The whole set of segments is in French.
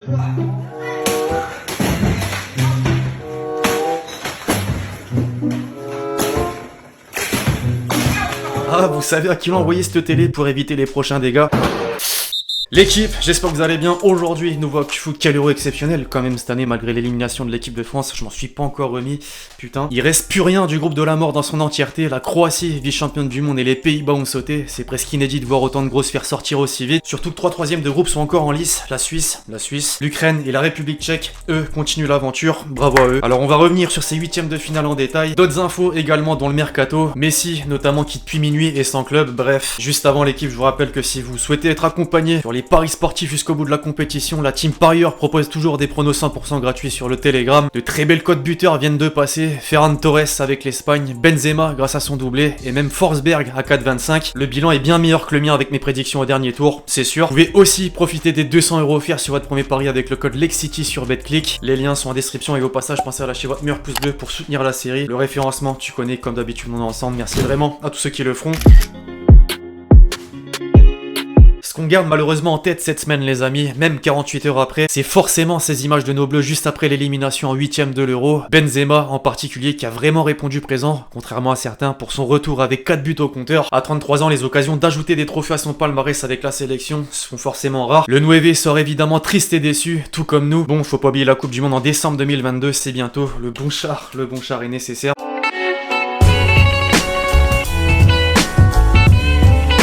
Ah, vous savez à qui l'envoyer cette télé pour éviter les prochains dégâts? L'équipe, j'espère que vous allez bien. Aujourd'hui, nouveau foot, quel euro exceptionnel quand même cette année, malgré l'élimination de l'équipe de France. Je m'en suis pas encore remis, putain. Il reste plus rien du groupe de la mort dans son entièreté. La Croatie, vice-championne du monde, et les Pays-Bas ont sauté. C'est presque inédit de voir autant de grosses faire sortir aussi vite. Surtout que 3 troisièmes de groupe sont encore en lice. La Suisse, l'Ukraine et la République tchèque, eux, continuent l'aventure. Bravo à eux. Alors on va revenir sur ces huitièmes de finale en détail. D'autres infos également dans le mercato. Messi, notamment, qui depuis minuit est sans club. Bref, juste avant l'équipe, je vous rappelle que si vous souhaitez être accompagné sur les paris sportifs jusqu'au bout de la compétition, la team Parieur propose toujours des pronos 100% gratuits sur le Telegram. De très belles cotes buteurs viennent de passer. Ferran Torres avec l'Espagne, Benzema grâce à son doublé, et même Forsberg à 4,25. Le bilan est bien meilleur que le mien avec mes prédictions au dernier tour, c'est sûr. Vous pouvez aussi profiter des 200 € offerts sur votre premier pari avec le code LEXCITY sur BetClick. Les liens sont en description et au passage, pensez à lâcher votre meilleur pouce bleu pour soutenir la série. Le référencement, tu connais, comme d'habitude, on est ensemble. Merci vraiment à tous ceux qui le feront. Ce qu'on garde malheureusement en tête cette semaine, les amis, même 48 heures après, c'est forcément ces images de nos bleus juste après l'élimination en 8ème de l'Euro. Benzema en particulier qui a vraiment répondu présent, contrairement à certains, pour son retour avec 4 buts au compteur. À 33 ans, les occasions d'ajouter des trophées à son palmarès avec la sélection sont forcément rares. Le 9 sort évidemment triste et déçu, tout comme nous. Bon, faut pas oublier la Coupe du Monde en décembre 2022, c'est bientôt. Le bon char est nécessaire.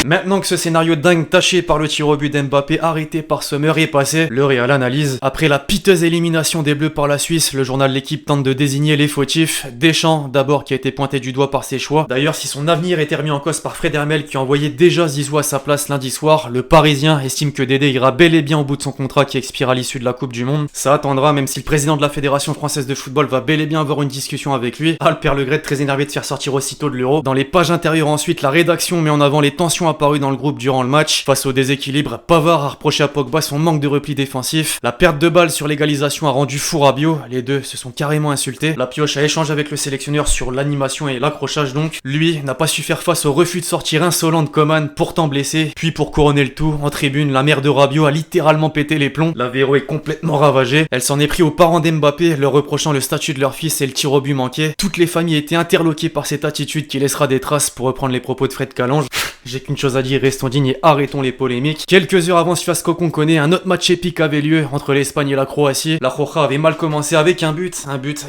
Maintenant que ce scénario dingue taché par le tir au but d'Mbappé, arrêté par Sommer, est passé, l'heure est à l'analyse. Après la piteuse élimination des Bleus par la Suisse, le journal L'Équipe tente de désigner les fautifs. Deschamps, d'abord, qui a été pointé du doigt par ses choix. D'ailleurs, si son avenir était remis en cause par Fred Hermel, qui a envoyé déjà Zizou à sa place lundi soir, le Parisien estime que Dédé ira bel et bien au bout de son contrat qui expire à l'issue de la Coupe du Monde. Ça attendra, même si le président de la Fédération Française de Football va bel et bien avoir une discussion avec lui. Ah, le père Le Gret très énervé de faire sortir aussitôt de l'Euro. Dans les pages intérieures ensuite, la rédaction met en avant les tensions apparues dans le groupe durant le match. Face au déséquilibre, Pavard a reproché à Pogba son manque de repli défensif. La perte de balle sur l'égalisation a rendu fou Rabiot. Les deux se sont carrément insultés. La Pioche a échangé avec le sélectionneur sur l'animation et l'accrochage donc. Lui n'a pas su faire face au refus de sortir insolent de Coman, pourtant blessé. Puis pour couronner le tout, en tribune, la mère de Rabiot a littéralement pété les plombs. La Véro est complètement ravagée. Elle s'en est pris aux parents d'Mbappé, leur reprochant le statut de leur fils et le tir au but manqué. Toutes les familles étaient interloquées par cette attitude qui laissera des traces, pour reprendre les propos de Fred Calange. J'ai qu'une chose à dire, restons dignes et arrêtons les polémiques. Quelques heures avant ce fiasco qu'on connaît, un autre match épique avait lieu entre l'Espagne et la Croatie. La Roja avait mal commencé avec un but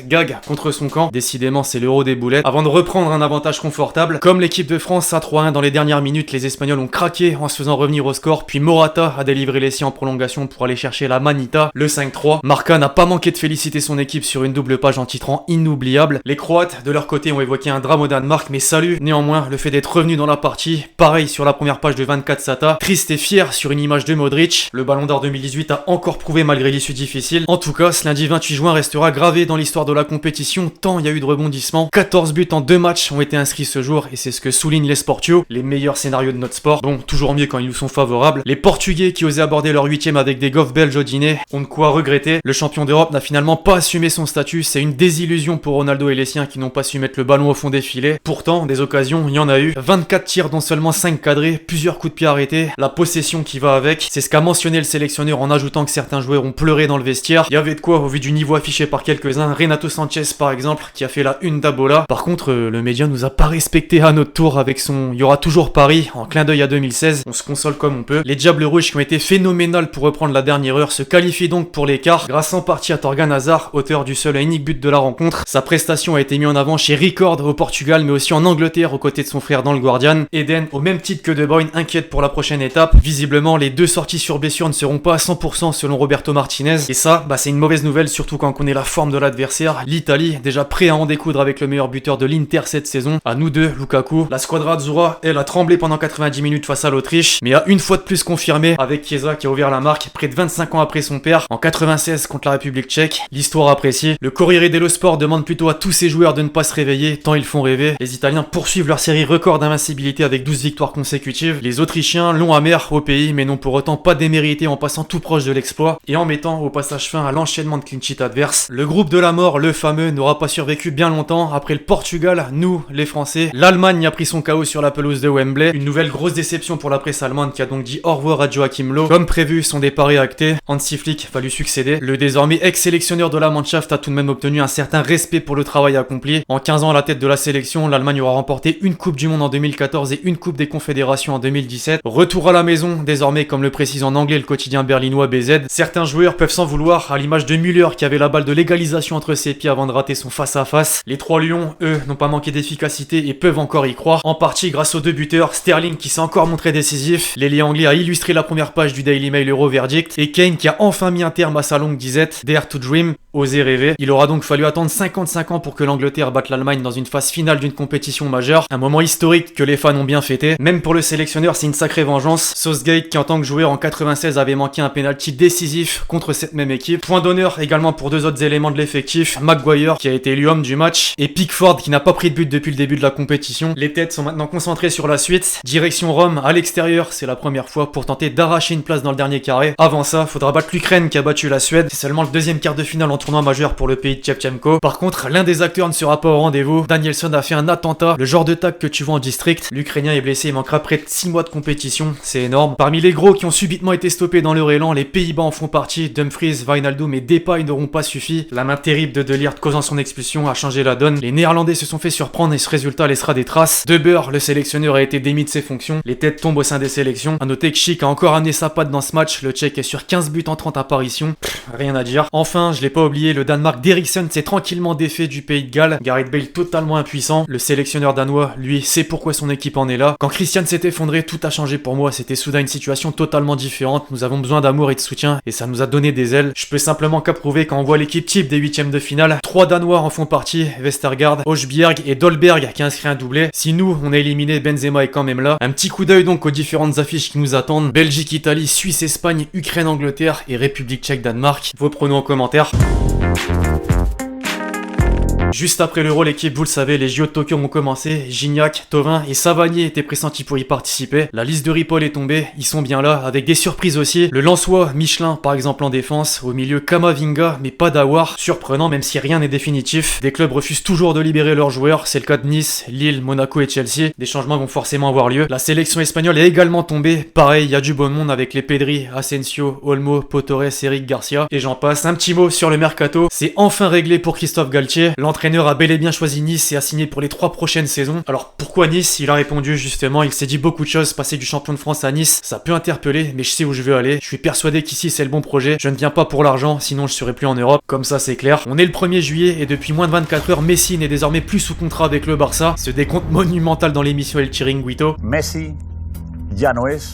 gag contre son camp. Décidément, c'est l'Euro des boulettes. Avant de reprendre un avantage confortable, comme l'équipe de France à 3-1 dans les dernières minutes, les Espagnols ont craqué en se faisant revenir au score, puis Morata a délivré les siens en prolongation pour aller chercher la Manita, le 5-3. Marca n'a pas manqué de féliciter son équipe sur une double page en titrant inoubliable. Les Croates, de leur côté, ont évoqué un drame au Danemark, mais salut néanmoins le fait d'être revenu dans la partie. Pareil sur la première page de 24 Sata, triste et fier sur une image de Modric. Le Ballon d'Or 2018 a encore prouvé malgré l'issue difficile. En tout cas, ce lundi 28 juin restera gravé dans l'histoire de la compétition tant il y a eu de rebondissements. 14 buts en 2 matchs ont été inscrits ce jour et c'est ce que soulignent les Sportios, les meilleurs scénarios de notre sport. Bon, toujours mieux quand ils nous sont favorables. Les Portugais qui osaient aborder leur 8ème avec des gaufres belges au dîner ont de quoi regretter. Le champion d'Europe n'a finalement pas assumé son statut, c'est une désillusion pour Ronaldo et les siens qui n'ont pas su mettre le ballon au fond des filets. Pourtant, des occasions, il y en a eu. 24 tirs dont seulement 5 cadrés, plusieurs coups de pied arrêtés, la possession qui va avec. C'est ce qu'a mentionné le sélectionneur en ajoutant que certains joueurs ont pleuré dans le vestiaire. Il y avait de quoi au vu du niveau affiché par quelques-uns. Renato Sanchez par exemple qui a fait la une d'Abola. Par contre, le média nous a pas respecté à notre tour avec son il y aura toujours Paris en clin d'œil à 2016. On se console comme on peut. Les Diables Rouges qui ont été phénoménales pour reprendre la dernière heure se qualifient donc pour l'écart grâce en partie à Torgan Hazard, auteur du seul et unique but de la rencontre. Sa prestation a été mise en avant chez Record au Portugal mais aussi en Angleterre aux côtés de son frère dans le Guardian. Eden, au même titre que De Bruyne, inquiète pour la prochaine étape. Visiblement, les deux sorties sur blessure ne seront pas à 100% selon Roberto Martinez. Et ça, c'est une mauvaise nouvelle, surtout quand on connaît la forme de l'adversaire. L'Italie, déjà prêt à en découdre avec le meilleur buteur de l'Inter cette saison. À nous deux, Lukaku. La squadra Azzurra, elle, a tremblé pendant 90 minutes face à l'Autriche, mais a une fois de plus confirmé avec Chiesa qui a ouvert la marque près de 25 ans après son père, en 96 contre la République tchèque. L'histoire appréciée. Le Corriere dello Sport demande plutôt à tous ses joueurs de ne pas se réveiller, tant ils font rêver. Les Italiens poursuivent leur série record d'invincibilité avec 12 victoires consécutives. Les Autrichiens l'ont amer au pays, mais n'ont pour autant pas démérité en passant tout proche de l'exploit et en mettant au passage fin à l'enchaînement de clean sheet adverses. Le groupe de la mort, le fameux, n'aura pas survécu bien longtemps. Après le Portugal, nous, les Français, l'Allemagne a pris son chaos sur la pelouse de Wembley. Une nouvelle grosse déception pour la presse allemande qui a donc dit au revoir à Joachim Löw. Comme prévu, son départ est acté. Hansi Flick va lui succéder. Le désormais ex-sélectionneur de la Mannschaft a tout de même obtenu un certain respect pour le travail accompli. En 15 ans à la tête de la sélection, l'Allemagne aura remporté une Coupe du Monde en 2014 et une Coupe des Confédérations en 2017. Retour à la maison, désormais, comme le précise en anglais le quotidien berlinois BZ. Certains joueurs peuvent s'en vouloir, à l'image de Müller qui avait la balle de l'égalisation entre ses pieds avant de rater son face-à-face. Les trois lions, eux, n'ont pas manqué d'efficacité et peuvent encore y croire, en partie grâce aux deux buteurs, Sterling qui s'est encore montré décisif, l'ailier anglais a illustré la première page du Daily Mail Euro Verdict, et Kane qui a enfin mis un terme à sa longue disette, Dare to Dream, oser rêver. Il aura donc fallu attendre 55 ans pour que l'Angleterre batte l'Allemagne dans une phase finale d'une compétition majeure, un moment historique que les fans ont bien fêté. Même pour le sélectionneur, c'est une sacrée vengeance. Southgate qui en tant que joueur en 96 avait manqué un penalty décisif contre cette même équipe. Point d'honneur également pour deux autres éléments de l'effectif, Maguire qui a été élu homme du match et Pickford qui n'a pas pris de but depuis le début de la compétition. Les têtes sont maintenant concentrées sur la suite. Direction Rome, à l'extérieur, c'est la première fois pour tenter d'arracher une place dans le dernier carré. Avant ça, faudra battre l'Ukraine qui a battu la Suède. C'est seulement le deuxième quart de finale en tournoi majeur pour le pays de Shevchenko. Par contre, l'un des acteurs ne sera pas au rendez-vous. Danielson a fait un attentat, le genre de tac que tu vois en district. L'Ukrainien est blessé, il manquera près de 6 mois de compétition, c'est énorme. Parmi les gros qui ont subitement été stoppés dans leur élan, les Pays-Bas en font partie. Dumfries, Wijnaldum et Depay n'auront pas suffi. La main terrible de De Ligt causant son expulsion a changé la donne. Les Néerlandais se sont fait surprendre et ce résultat laissera des traces. De Boer, le sélectionneur, a été démis de ses fonctions. Les têtes tombent au sein des sélections. A noter que Schick a encore amené sa patte dans ce match. Le Tchèque est sur 15 buts en 30 apparitions. Rien à dire. Enfin, je l'ai pas oublié, le Danemark d'Eriksen s'est tranquillement défait du Pays de Galles. Gareth Bale totalement impuissant. Le sélectionneur danois, lui, sait pourquoi son équipe en est là. Quand Christian s'est effondré, tout a changé pour moi. C'était soudain une situation totalement différente. Nous avons besoin d'amour et de soutien et ça nous a donné des ailes. Je peux simplement qu'approuver quand on voit l'équipe type des huitièmes de finale. 3 Danois en font partie, Vestergaard, Højbjerg et Dolberg qui a inscrit un doublé. Si nous, on a éliminé, Benzema est quand même là. Un petit coup d'œil donc aux différentes affiches qui nous attendent. Belgique, Italie, Suisse, Espagne, Ukraine, Angleterre et République tchèque, Danemark. Vos pronos en commentaire. Juste après l'Euro, l'équipe, vous le savez, les JO de Tokyo ont commencé. Gignac, Thauvin et Savanier étaient pressentis pour y participer. La liste de Ripoll est tombée, ils sont bien là, avec des surprises aussi. Le Lensois, Michelin par exemple en défense. Au milieu, Kamavinga, mais pas Dawar. Surprenant même si rien n'est définitif. Des clubs refusent toujours de libérer leurs joueurs. C'est le cas de Nice, Lille, Monaco et Chelsea. Des changements vont forcément avoir lieu. La sélection espagnole est également tombée. Pareil, il y a du bon monde avec les Pedri, Asensio, Olmo, Potores, Eric Garcia. Et j'en passe. Un petit mot sur le mercato. C'est enfin réglé pour Christophe Galtier. L'entraîneur a bel et bien choisi Nice et a signé pour les 3 prochaines saisons. Alors pourquoi Nice? Il a répondu justement, il s'est dit beaucoup de choses. Passer du champion de France à Nice, ça peut interpeller, mais je sais où je veux aller. Je suis persuadé qu'ici c'est le bon projet. Je ne viens pas pour l'argent, sinon je serais plus en Europe. Comme ça c'est clair. On est le 1er juillet et depuis moins de 24 heures, Messi n'est désormais plus sous contrat avec le Barça. Ce décompte monumental dans l'émission El Chiringuito. Messi ya no es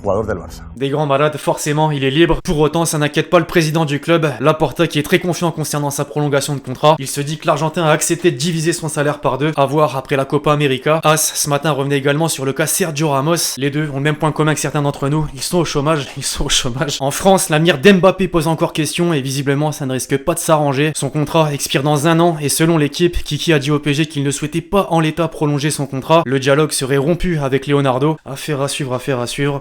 jugador del Barça. Des grands malades, forcément, il est libre. Pour autant, ça n'inquiète pas le président du club, Laporta, qui est très confiant concernant sa prolongation de contrat. Il se dit que l'Argentin a accepté de diviser son salaire par 2, à voir après la Copa América. As, ce matin, revenait également sur le cas Sergio Ramos. Les deux ont le même point commun que certains d'entre nous, ils sont au chômage, En France, l'avenir d'Mbappé pose encore question et visiblement, ça ne risque pas de s'arranger. Son contrat expire dans 1 an et selon l'équipe, Kiki a dit au PSG qu'il ne souhaitait pas en l'état prolonger son contrat. Le dialogue serait rompu avec Leonardo. Affaire à suivre, affaire à suivre.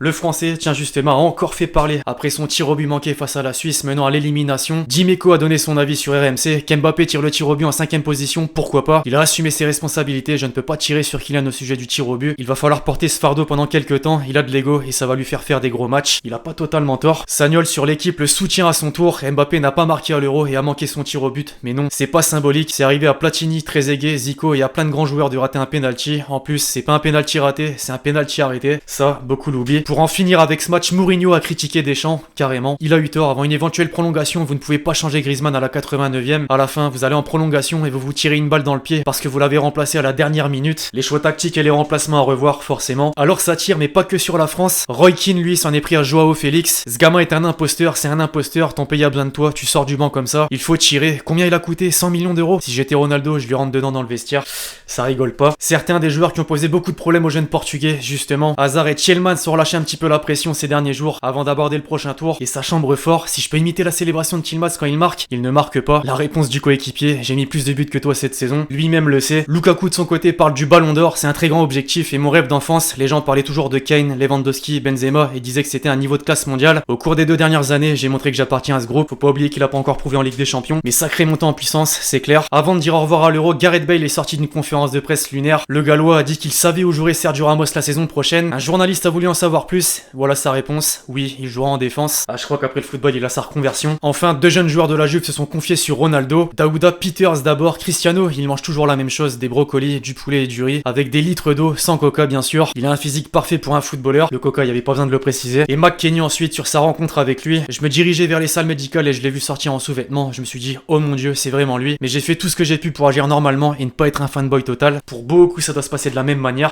Le Français, tiens justement, a encore fait parler après son tir au but manqué face à la Suisse menant à l'élimination. Dimeco a donné son avis sur RMC, qu'Mbappé tire le tir au but en 5ème position, pourquoi pas. Il a assumé ses responsabilités, je ne peux pas tirer sur Kylian au sujet du tir au but. Il va falloir porter ce fardeau pendant quelques temps, il a de l'ego et ça va lui faire des gros matchs. Il a pas totalement tort. Sagnol sur l'équipe le soutient à son tour, Mbappé n'a pas marqué à l'Euro et a manqué son tir au but. Mais non, c'est pas symbolique, c'est arrivé à Platini, Trezeguet, Zico et à plein de grands joueurs de rater un penalty. En plus, c'est pas un penalty raté, c'est un penalty arrêté. Ça, beaucoup l'oublient. Pour en finir avec ce match, Mourinho a critiqué Deschamps, carrément. Il a eu tort, avant une éventuelle prolongation, vous ne pouvez pas changer Griezmann à la 89e. À la fin, vous allez en prolongation et vous vous tirez une balle dans le pied parce que vous l'avez remplacé à la dernière minute. Les choix tactiques et les remplacements à revoir, forcément. Alors ça tire, mais pas que sur la France. Roy Keane, lui, s'en est pris à Joao Félix. Ce gamin est un imposteur, c'est un imposteur, ton pays a besoin de toi, tu sors du banc comme ça. Il faut tirer. Combien il a coûté? 100 millions d'euros. Si j'étais Ronaldo, je lui rentre dedans dans le vestiaire. Ça rigole pas. Certains des joueurs qui ont posé beaucoup de problèmes aux jeunes portugais, justement. Hazard et Tielemans sont relâchés relâché un petit peu la pression ces derniers jours avant d'aborder le prochain tour et ça chambre fort. Si je peux imiter la célébration de Tielemans quand il marque, il ne marque pas. La réponse du coéquipier, j'ai mis plus de buts que toi cette saison. Lui-même le sait. Lukaku de son côté parle du ballon d'or, c'est un très grand objectif et mon rêve d'enfance. Les gens parlaient toujours de Kane, Lewandowski, Benzema et disaient que c'était un niveau de classe mondiale. Au cours des 2 dernières années, j'ai montré que j'appartiens à ce groupe. Faut pas oublier qu'il a pas encore prouvé en Ligue des Champions, mais sacré montant en puissance, c'est clair. Avant de dire au revoir à l'Euro, Gareth Bale est sorti d'une conférence de presse lunaire. Le Gallois a dit qu'il savait où jouerait Sergio Ramos la saison prochaine. Un journaliste a voulu en savoir plus. Voilà sa réponse. Oui, il jouera en défense. Ah, je crois qu'après le football, il a sa reconversion. Enfin, 2 jeunes joueurs de la Juve se sont confiés sur Ronaldo. Daouda Peters d'abord. Cristiano, il mange toujours la même chose, des brocolis, du poulet et du riz, avec des litres d'eau, sans coca bien sûr. Il a un physique parfait pour un footballeur. Le coca, il y avait pas besoin de le préciser. Et McKennie ensuite sur sa rencontre avec lui. Je me dirigeais vers les salles médicales et je l'ai vu sortir en sous-vêtements. Je me suis dit, oh mon dieu, c'est vraiment lui. Mais j'ai fait tout ce que j'ai pu pour agir normalement et ne pas être un fanboy total. Pour beaucoup, ça doit se passer de la même manière.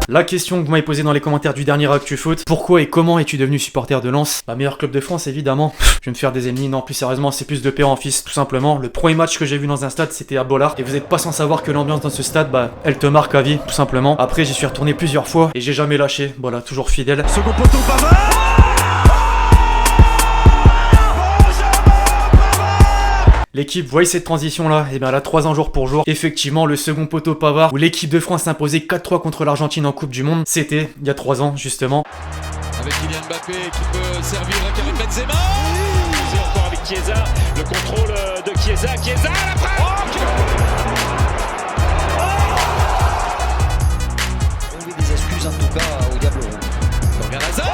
La question que vous m'avez posée dans les commentaires du dernier ActuFoot, pourquoi et comment es-tu devenu supporter de Lens? Bah, meilleur club de France évidemment. Je vais me faire des ennemis, non plus sérieusement c'est plus de père en fils, tout simplement. Le premier match que j'ai vu dans un stade c'était à Bollard et vous n'êtes pas sans savoir que l'ambiance dans ce stade, bah elle te marque à vie, tout simplement. Après j'y suis retourné plusieurs fois et j'ai jamais lâché, voilà, toujours fidèle. Second poteau Pavard. L'équipe, voyez cette transition là, et bien elle a 3 ans jour pour jour. Effectivement, le second poteau Pavard, où l'équipe de France s'imposait 4-3 contre l'Argentine en Coupe du Monde, c'était il y a 3 ans justement. Avec Kylian Mbappé qui peut servir à Karim Benzema. C'est encore avec Chiesa, le contrôle de Chiesa, la frappe. On lui des excuses en tout cas au Diable Rouge. Torgan Hazard.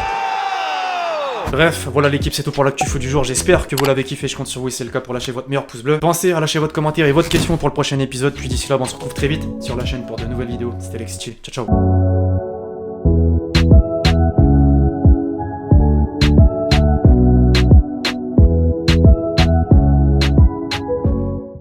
Bref, voilà l'équipe, c'est tout pour l'actu du jour. J'espère que vous l'avez kiffé, je compte sur vous et c'est le cas pour lâcher votre meilleur pouce bleu. Pensez à lâcher votre commentaire et votre question pour le prochain épisode. Puis d'ici là, on se retrouve très vite sur la chaîne pour de nouvelles vidéos. C'était Lexi, ciao ciao.